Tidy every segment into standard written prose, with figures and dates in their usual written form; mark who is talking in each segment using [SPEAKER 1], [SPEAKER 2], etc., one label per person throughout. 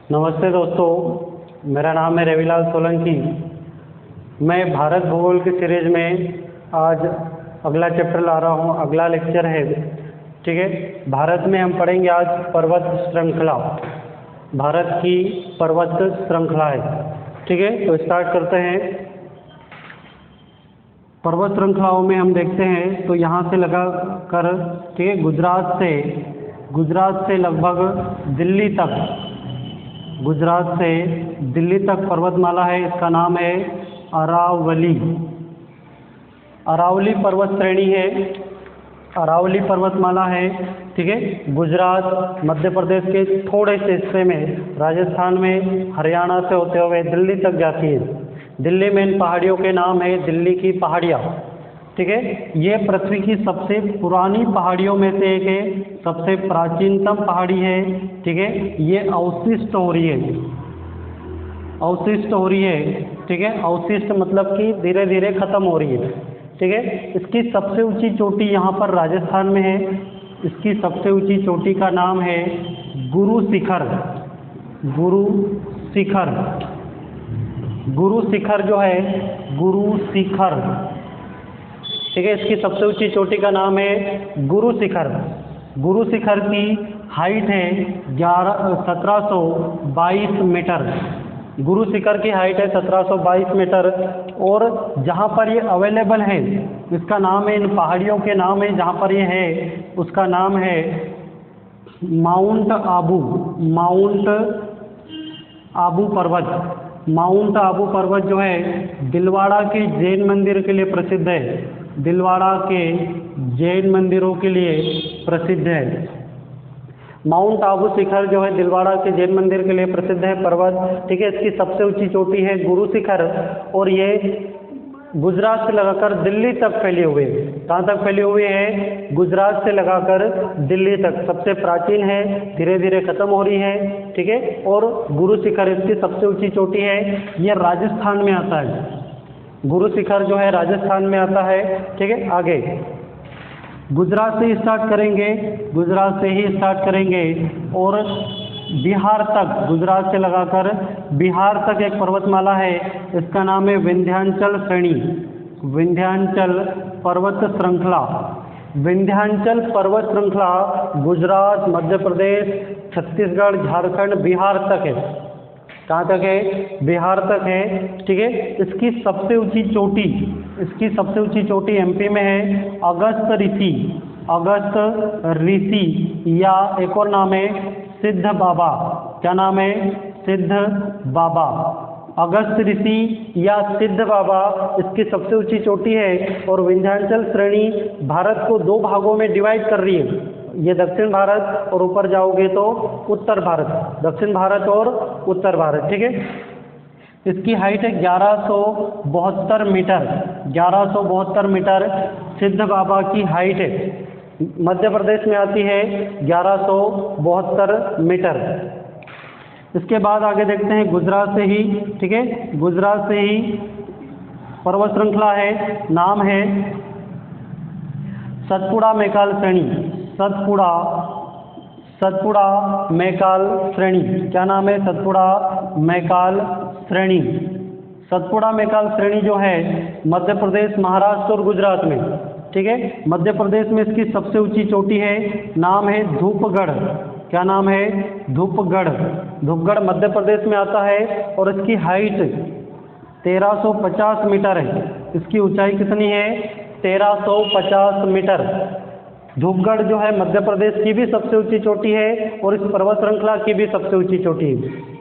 [SPEAKER 1] नमस्ते दोस्तों, मेरा नाम है रविलाल सोलंकी। मैं भारत भूगोल की सीरीज में आज अगला चैप्टर ला रहा हूँ। अगला लेक्चर है, ठीक है। भारत में हम पढ़ेंगे आज पर्वत श्रृंखला। भारत की पर्वत श्रृंखला है, ठीक है। तो स्टार्ट करते हैं। पर्वत श्रृंखलाओं में हम देखते हैं तो यहाँ से लगा कर, ठीक है, गुजरात से लगभग दिल्ली तक, गुजरात से दिल्ली तक पर्वतमाला है। इसका नाम है अरावली। अरावली पर्वत श्रेणी है, अरावली पर्वतमाला है, ठीक है। गुजरात, मध्य प्रदेश के थोड़े से हिस्से में, राजस्थान में, हरियाणा से होते हुए दिल्ली तक जाती है। दिल्ली में इन पहाड़ियों के नाम है दिल्ली की पहाड़ियाँ, ठीक है। ये पृथ्वी की सबसे पुरानी पहाड़ियों में से एक है, सबसे प्राचीनतम पहाड़ी है, ठीक है। ये अवशिष्ट हो रही है, अवशिष्ट हो रही है, ठीक है। अवशिष्ट मतलब कि धीरे धीरे खत्म हो रही है, ठीक है। इसकी सबसे ऊंची चोटी यहाँ पर राजस्थान में है। इसकी सबसे ऊंची चोटी का नाम है गुरु शिखर। गुरु शिखर, गुरु शिखर जो है, गुरु शिखर, ठीक है। इसकी सबसे ऊंची चोटी का नाम है गुरु शिखर। गुरु शिखर की हाइट है 1722 मीटर। गुरु शिखर की हाइट है 1722 मीटर। और जहाँ पर ये अवेलेबल है, इसका नाम है, इन पहाड़ियों के नाम है जहाँ पर ये है, उसका नाम है माउंट आबू। माउंट आबू पर्वत। माउंट आबू पर्वत जो है दिलवाड़ा के जैन मंदिर के लिए प्रसिद्ध है। दिलवाड़ा के जैन मंदिरों के लिए प्रसिद्ध है। माउंट आबू शिखर जो है दिलवाड़ा के जैन मंदिर के लिए प्रसिद्ध है पर्वत, ठीक है। इसकी सबसे ऊंची चोटी है गुरु शिखर और ये गुजरात से लगाकर दिल्ली तक फैले हुए हैं। कहाँ तक फैले हुए हैं? गुजरात से लगाकर दिल्ली तक। सबसे प्राचीन है, धीरे धीरे खत्म हो रही है, ठीक है। और गुरु शिखर इसकी सबसे ऊंची चोटी है। ये राजस्थान में आता है। गुरु शिखर जो है राजस्थान में आता है, ठीक है। आगे गुजरात से ही स्टार्ट करेंगे, गुजरात से ही स्टार्ट करेंगे और बिहार तक, गुजरात से लगाकर बिहार तक एक पर्वतमाला है। इसका नाम है विंध्याचल श्रेणी, विंध्याचल पर्वत श्रृंखला। विंध्याचल पर्वत श्रृंखला गुजरात, मध्य प्रदेश, छत्तीसगढ़, झारखंड, बिहार तक है। कहाँ तक है? बिहार तक है, ठीक है। इसकी सबसे ऊंची चोटी, इसकी सबसे ऊंची चोटी एमपी में है अगस्त ऋषि। अगस्त ऋषि या एक और नाम है सिद्ध बाबा। क्या नाम है? सिद्ध बाबा। अगस्त ऋषि या सिद्ध बाबा इसकी सबसे ऊंची चोटी है। और विंध्याचल श्रेणी भारत को दो भागों में डिवाइड कर रही है। ये दक्षिण भारत और ऊपर जाओगे तो उत्तर भारत, दक्षिण भारत और उत्तर भारत, ठीक है। इसकी हाइट है 1172 मीटर। 1172 मीटर सिद्ध बाबा की हाइट है। मध्य प्रदेश में आती है 1172 मीटर। इसके बाद आगे देखते हैं गुजरात से ही, ठीक है। गुजरात से ही पर्वत श्रृंखला है, नाम है सतपुड़ा मैकाल श्रेणी। सतपुड़ा मैकाल श्रेणी। क्या नाम है? सतपुड़ा मैकाल श्रेणी। सतपुड़ा मैकाल श्रेणी जो है मध्य प्रदेश, महाराष्ट्र और गुजरात में, ठीक है। मध्य प्रदेश में इसकी सबसे ऊंची चोटी है, नाम है धूपगढ़। क्या नाम है? धूपगढ़। धूपगढ़ मध्य प्रदेश में आता है और इसकी हाइट 1350 मीटर है। इसकी ऊंचाई कितनी है? 1350 मीटर। धूपगढ़ जो है मध्य प्रदेश की भी सबसे ऊंची चोटी है और इस पर्वत श्रृंखला की भी सबसे ऊंची चोटी है,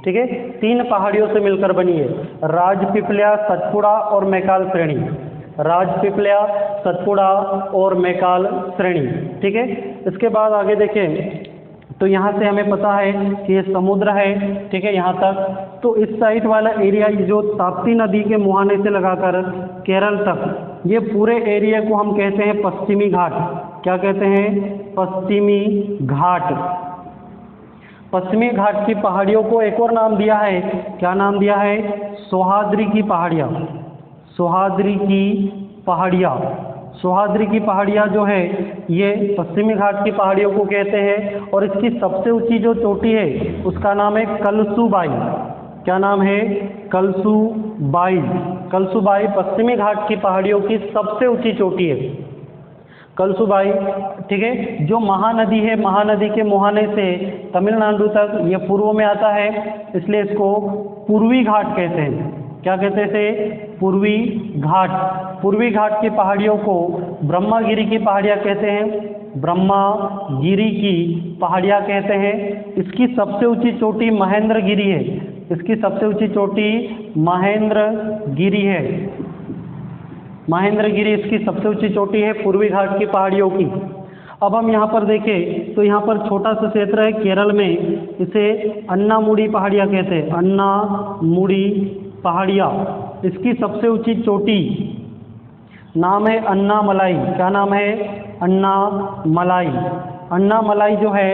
[SPEAKER 1] ठीक है। 3 पहाड़ियों से मिलकर बनी है, राजपीपल्या, सतपुड़ा और मैकाल श्रेणी। राजपीपल्या, सतपुड़ा और मैकाल श्रेणी, ठीक है। इसके बाद आगे देखें तो यहाँ से हमें पता है कि ये समुद्र है, ठीक है, यहाँ तक। तो इस साइड वाला एरिया जो ताप्ती नदी के मुहाने से लगाकर केरल तक, ये पूरे एरिया को हम कहते हैं पश्चिमी घाट। क्या कहते हैं? पश्चिमी घाट। पश्चिमी घाट की पहाड़ियों को एक और नाम दिया है। क्या नाम दिया है? सोहाद्री की पहाड़ियाँ। सोहाद्री की पहाड़ियाँ। सह्याद्री की पहाड़ियाँ जो है ये पश्चिमी घाट की पहाड़ियों को कहते हैं। और इसकी सबसे ऊंची जो चोटी है उसका नाम है कलसूबाई। क्या नाम है? कलसूबाई। कलसूबाई पश्चिमी घाट की पहाड़ियों की सबसे ऊंची चोटी है, कलसूबाई। ठीक है, जो महानदी है, महानदी के मुहाने से तमिलनाडु तक ये पूर्व में आता है, इसलिए इसको पूर्वी घाट कहते हैं। क्या कहते हैं इसे? पूर्वी घाट। पूर्वी घाट की पहाड़ियों को ब्रह्मागिरी की पहाड़ियाँ कहते हैं, ब्रह्मागिरी की पहाड़ियाँ कहते हैं। इसकी सबसे ऊंची चोटी महेंद्रगिरी है, इसकी सबसे ऊंची चोटी महेंद्रगिरी है। महेंद्रगिरी इसकी सबसे ऊंची चोटी है पूर्वी घाट की पहाड़ियों की। अब हम यहाँ पर देखें तो यहाँ पर छोटा सा क्षेत्र है केरल में, इसे अन्नामुड़ी पहाड़ियाँ कहते हैं, अन्नामुड़ी पहाड़ियाँ। इसकी सबसे ऊंची चोटी नाम है अन्नामलाई। क्या नाम है? अन्नामलाई। अन्नामलाई जो है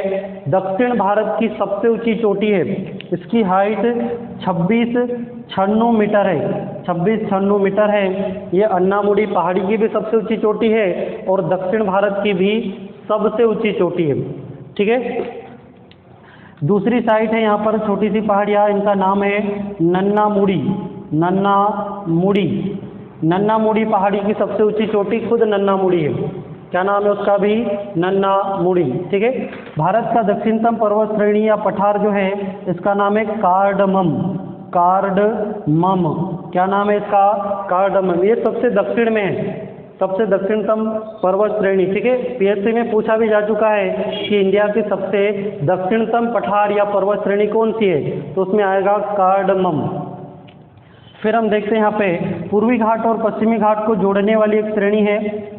[SPEAKER 1] दक्षिण भारत की सबसे ऊंची चोटी है। इसकी हाइट 2696 मीटर है, 2696 मीटर है। ये अन्नामुड़ी पहाड़ी की भी सबसे ऊंची चोटी है और दक्षिण भारत की भी सबसे ऊंची चोटी है। ठीक है, दूसरी साइट है यहाँ पर छोटी सी पहाड़ियाँ, इनका नाम है नन्नामुड़ी। नन्नामुड़ी, नन्नामुड़ी पहाड़ी की सबसे ऊंची चोटी खुद नन्नामुड़ी है। क्या नाम है उसका भी? नन्नामुड़ी। ठीक है, भारत का दक्षिणतम पर्वत श्रेणी या पठार जो है इसका नाम है कार्डमम। कार्डमम, क्या नाम है इसका? कार्डमम। ये सबसे दक्षिण में है, सबसे दक्षिणतम पर्वत श्रेणी। ठीक है, पीएससी में पूछा भी जा चुका है कि इंडिया की सबसे दक्षिणतम पठार या पर्वत श्रेणी कौन सी है, तो उसमें आएगा कार्डमम। फिर हम देखते हैं यहाँ पे पूर्वी घाट और पश्चिमी घाट को जोड़ने वाली एक श्रेणी है,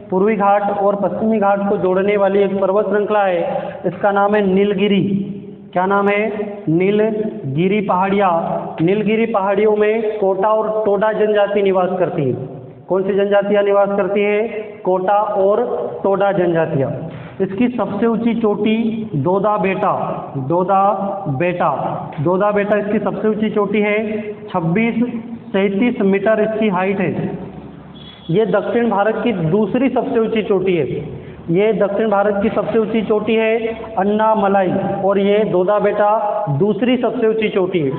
[SPEAKER 1] पूर्वी घाट और पश्चिमी घाट को जोड़ने वाली एक पर्वत श्रृंखला है, इसका नाम है नीलगिरी। क्या नाम है? नीलगिरी पहाड़ियाँ। नीलगिरी पहाड़ियों में कोटा और टोडा जनजाति निवास करती है। कौन सी जनजातियाँ निवास करती है? कोटा और टोडा जनजातियाँ। इसकी सबसे ऊंची चोटी दोदा बेटा। दोदा बेटा, दोदा बेटा इसकी सबसे ऊंची चोटी है, 2637 मीटर इसकी हाइट है। ये दक्षिण भारत की दूसरी सबसे ऊंची चोटी है। ये दक्षिण भारत की सबसे ऊंची चोटी है अन्नामलाई, और ये दोदा बेटा दूसरी सबसे ऊंची चोटी है।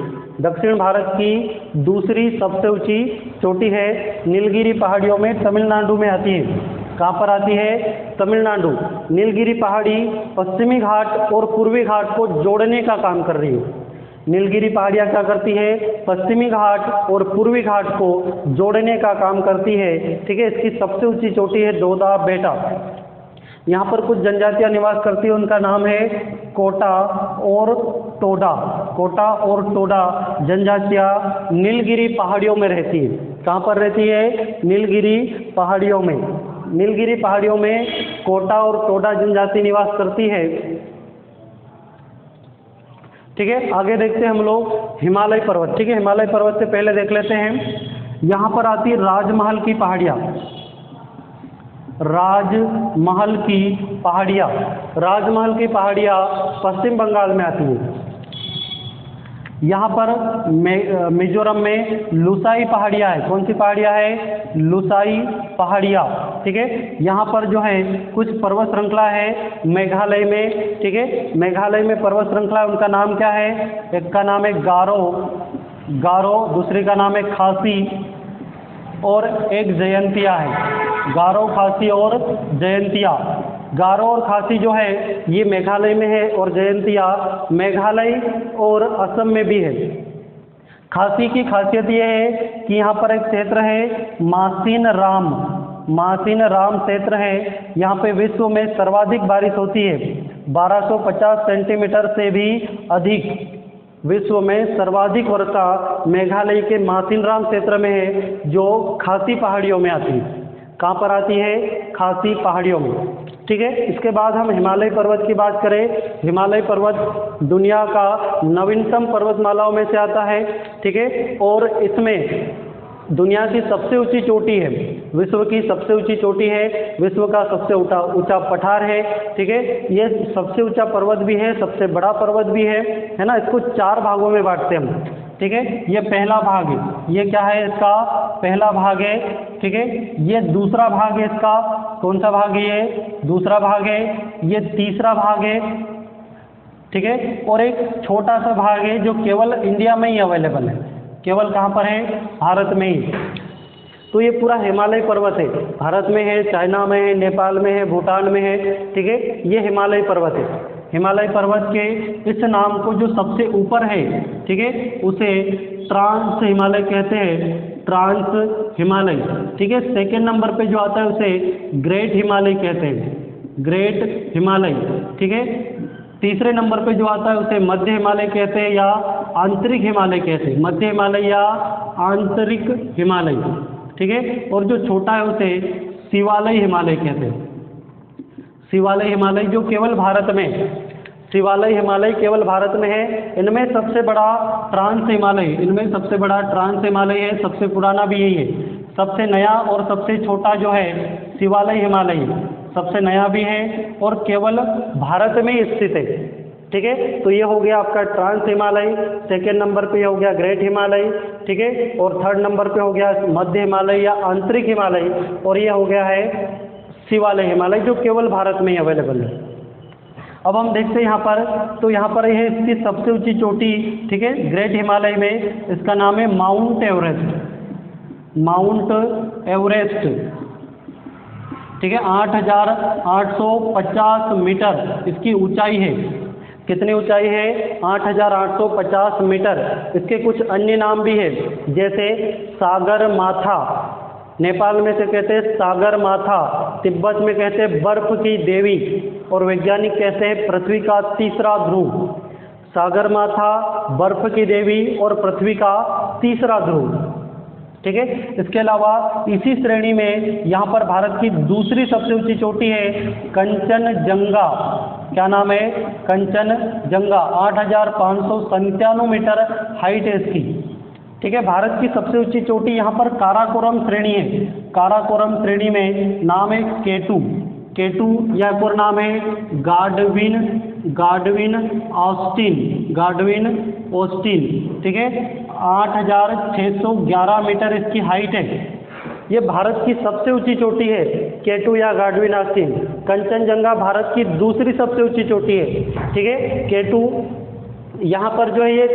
[SPEAKER 1] दक्षिण भारत की दूसरी सबसे ऊंची चोटी है, नीलगिरी पहाड़ियों में तमिलनाडु में आती है। कहाँ पर आती है? तमिलनाडु। नीलगिरी पहाड़ी पश्चिमी घाट और पूर्वी घाट को जोड़ने का काम कर रही है। नीलगिरी पहाड़ियाँ क्या करती है? पश्चिमी घाट और पूर्वी घाट को जोड़ने का काम करती है। ठीक है, इसकी सबसे ऊंची चोटी है दोदा बेटा। यहाँ पर कुछ जनजातियाँ निवास करती है, उनका नाम है कोटा और टोडा। कोटा और टोडा जनजातियाँ नीलगिरी पहाड़ियों में रहती है। कहाँ पर रहती है? नीलगिरी पहाड़ियों में। नीलगिरी पहाड़ियों में कोटा और टोडा जनजाति निवास करती है। ठीक है, आगे देखते हैं हम लोग हिमालय पर्वत। ठीक है, हिमालय पर्वत से पहले देख लेते हैं, यहाँ पर आती है राजमहल की पहाड़ियाँ। राजमहल की पहाड़ियाँ, राजमहल की पहाड़ियाँ पश्चिम बंगाल में आती है। यहाँ पर मिजोरम में लुसाई पहाड़ियाँ है। कौन सी पहाड़ियाँ है? लुसाई पहाड़ियाँ। ठीक है, यहाँ पर जो है कुछ पर्वत श्रृंखला है मेघालय में। ठीक है, मेघालय में पर्वत श्रृंखला, उनका नाम क्या है? एक का नाम है गारो, गारो, दूसरे का नाम है खासी और एक जयंतिया है। गारो, खासी और जयंतिया। गारो और खासी जो है ये मेघालय में है और जयंतिया मेघालय और असम में भी है। खासी की खासियत ये है कि यहाँ पर एक क्षेत्र है मासिन राम। मासिन राम क्षेत्र है, यहाँ पे विश्व में सर्वाधिक बारिश होती है, 1250 सेंटीमीटर से भी अधिक। विश्व में सर्वाधिक वर्षा मेघालय के मासिन राम क्षेत्र में है, जो खासी पहाड़ियों में आती है। कहाँ पर आती है? खासी पहाड़ियों में। ठीक है, इसके बाद हम हिमालय पर्वत की बात करें। हिमालय पर्वत दुनिया का नवीनतम पर्वतमालाओं में से आता है। ठीक है, और इसमें दुनिया की सबसे ऊंची चोटी है, विश्व की सबसे ऊंची चोटी है, विश्व का सबसे ऊंचा पठार है। ठीक है, ये सबसे ऊंचा पर्वत भी है, सबसे बड़ा पर्वत भी है ना। इसको 4 भागों में बांटते हैं हम। ठीक ठीक है, ये पहला भाग है, ये क्या है इसका पहला भाग है, ठीक है। ये दूसरा भाग है इसका, कौन सा भाग है ये दूसरा भाग है, ये तीसरा भाग है, ठीक है। और एक छोटा सा भाग है जो केवल इंडिया में ही अवेलेबल है, केवल कहाँ पर है भारत में ही। तो ये पूरा हिमालय पर्वत है, भारत में है, चाइना में है, नेपाल में है, भूटान में है, ठीक है। ये हिमालय पर्वत है। हिमालय पर्वत के इस नाम को जो सबसे ऊपर है, ठीक है, उसे ट्रांस हिमालय कहते हैं, ट्रांस हिमालय, ठीक है। सेकेंड नंबर पे जो आता है उसे ग्रेट हिमालय कहते हैं, ग्रेट हिमालय, ठीक है। तीसरे नंबर पे जो आता है उसे मध्य हिमालय कहते हैं या आंतरिक हिमालय कहते हैं, मध्य हिमालय या आंतरिक हिमालय, ठीक है। और जो छोटा है उसे शिवालय हिमालय कहते हैं, शिवालय हिमालय जो केवल भारत में, शिवालय हिमालय केवल भारत में है। इनमें सबसे बड़ा ट्रांस हिमालय, इनमें सबसे बड़ा ट्रांस हिमालय है, सबसे पुराना भी यही है। सबसे नया और सबसे छोटा जो है शिवालय हिमालय, सबसे नया भी है और केवल भारत में ही स्थित है, ठीक है। तो ये हो गया आपका ट्रांस हिमालय, सेकेंड नंबर पे हो गया ग्रेट हिमालय, ठीक है। और थर्ड नंबर पे हो गया मध्य हिमालय या आंतरिक हिमालय, और ये हो गया है शिवालय हिमालय जो केवल भारत में ही अवेलेबल है। अब हम देखते हैं यहाँ पर, तो यहाँ पर है इसकी सबसे ऊंची चोटी, ठीक है, ग्रेट हिमालय में, इसका नाम है माउंट एवरेस्ट, माउंट एवरेस्ट, ठीक है। 8,850 मीटर इसकी ऊंचाई है। कितनी ऊंचाई है 8,850 मीटर। इसके कुछ अन्य नाम भी है, जैसे सागर माथा, नेपाल में से कहते हैं सागर माथा, तिब्बत में कहते हैं बर्फ की देवी, और वैज्ञानिक कहते हैं पृथ्वी का तीसरा ध्रुव। सागर माथा, बर्फ की देवी और पृथ्वी का तीसरा ध्रुव, ठीक है। इसके अलावा इसी श्रेणी में यहाँ पर भारत की दूसरी सबसे ऊंची चोटी है कंचनजंगा। क्या नाम है कंचनजंगा, 8,597 मीटर हाइट है इसकी, ठीक है। भारत की सबसे ऊंची चोटी यहाँ पर काराकोरम श्रेणी है। काराकोरम श्रेणी में नाम है केटू, केटू, या एक और नाम है Godwin, Godwin Austin, Godwin Austin, ठीक है। 8,611 मीटर इसकी हाइट है। ये भारत की सबसे ऊंची चोटी है केटू या गार्डविन ऑस्टिन। कंचनजंगा भारत की दूसरी सबसे ऊंची चोटी है, ठीक है। केटू यहाँ पर जो है ये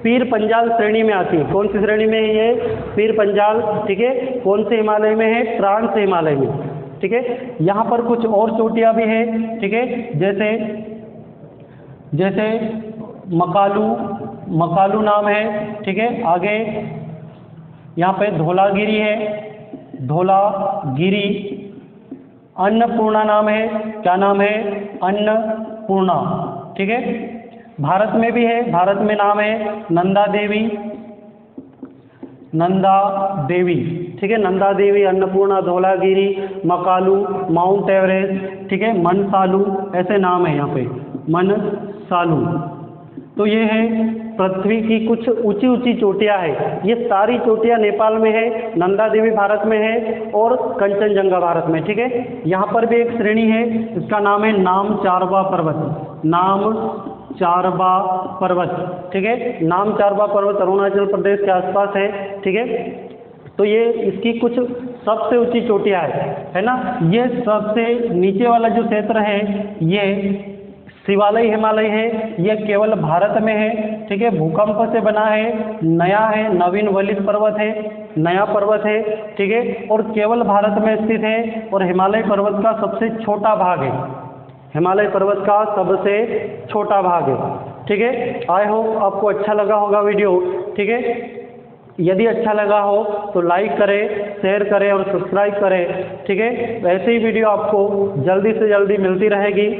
[SPEAKER 1] पीर पंजाल श्रेणी में आती है। कौन सी श्रेणी में है ये पीर पंजाल, ठीक है। कौन से हिमालय में है ट्रांस हिमालय में, ठीक है। यहाँ पर कुछ और चोटियाँ भी हैं, ठीक है, जैसे मकालू, मकालू नाम है, ठीक है। आगे यहाँ पे धौलागिरी है, धौलागिरी। अन्नपूर्णा नाम है, क्या नाम है अन्नपूर्णा, ठीक है। भारत में भी है, भारत में नाम है नंदा देवी, नंदा देवी, ठीक है। नंदा देवी, अन्नपूर्णा, धौलागिरी, मकालू, माउंट एवरेस्ट, ठीक है, मनसालू, ऐसे नाम है यहाँ पे मनसालू। तो ये है पृथ्वी की कुछ ऊंची ऊंची चोटियाँ हैं। ये सारी चोटियाँ नेपाल में है, नंदा देवी भारत में है और कंचनजंगा भारत में, ठीक है। यहाँ पर भी एक श्रेणी है, इसका नाम है नामचारबा पर्वत, नामचारबा पर्वत, ठीक है। नामचारबा पर्वत अरुणाचल प्रदेश के आसपास है, ठीक है। तो ये इसकी कुछ सबसे ऊंची चोटियाँ है ना। ये सबसे नीचे वाला जो क्षेत्र है ये शिवालय हिमालय है, यह केवल भारत में है, ठीक है। भूकंप से बना है, नया है, नवीन वलित पर्वत है, नया पर्वत है, ठीक है, और केवल भारत में स्थित है। और हिमालय पर्वत का सबसे छोटा भाग है, हिमालय पर्वत का सबसे छोटा भाग है, ठीक है। आई होप आपको अच्छा लगा होगा वीडियो, ठीक है। यदि अच्छा लगा हो तो लाइक करें, शेयर करें और सब्सक्राइब करें, ठीक है। ऐसे ही वीडियो आपको जल्दी से जल्दी मिलती रहेगी।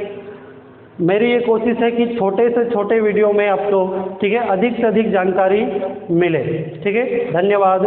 [SPEAKER 1] मेरी ये कोशिश है कि छोटे से छोटे वीडियो में आपको, ठीक है, अधिक से अधिक जानकारी मिले, ठीक है। धन्यवाद।